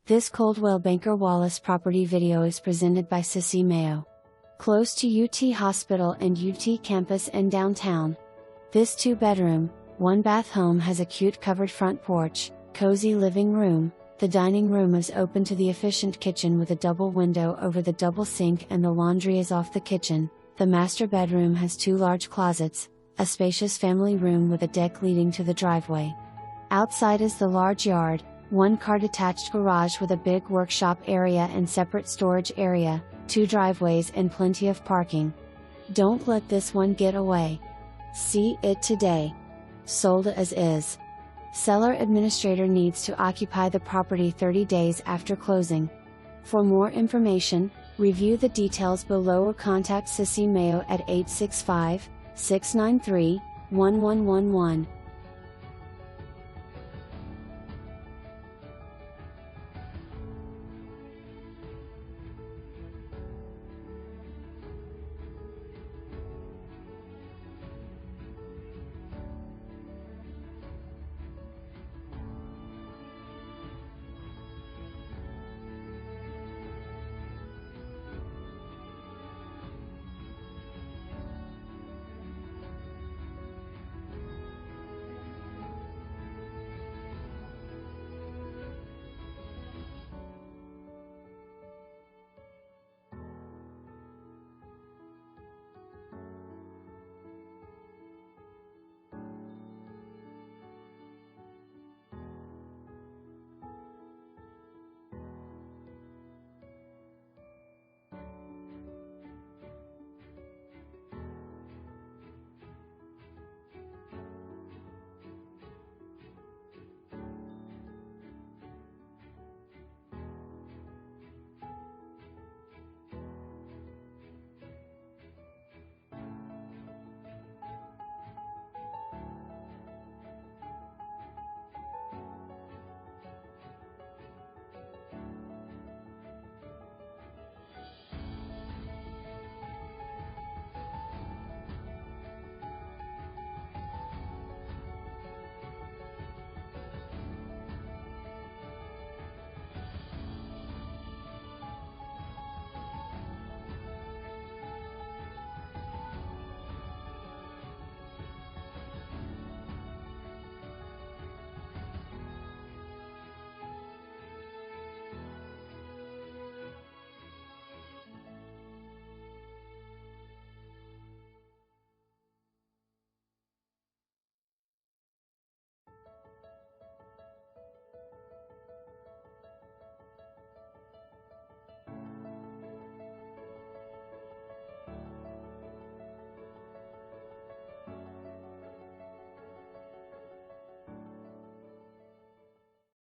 This Coldwell Banker Wallace property video is presented by Sissy Mayo. Close to UT Hospital and UT Campus in downtown. This 2-bedroom, 1-bath home has a cute covered front porch, cozy living room. The dining room is open to the efficient kitchen with a double window over the double sink, and the laundry is off the kitchen. The master bedroom has 2 large closets, a spacious family room with a deck leading to the driveway. Outside is the large yard, 1-car detached garage with a big workshop area and separate storage area, 2 driveways and plenty of parking. Don't let this one get away. See it today. Sold as is. Seller administrator needs to occupy the property 30 days after closing. For more information, review the details below or contact Sissy Mayo at 865-693-1111.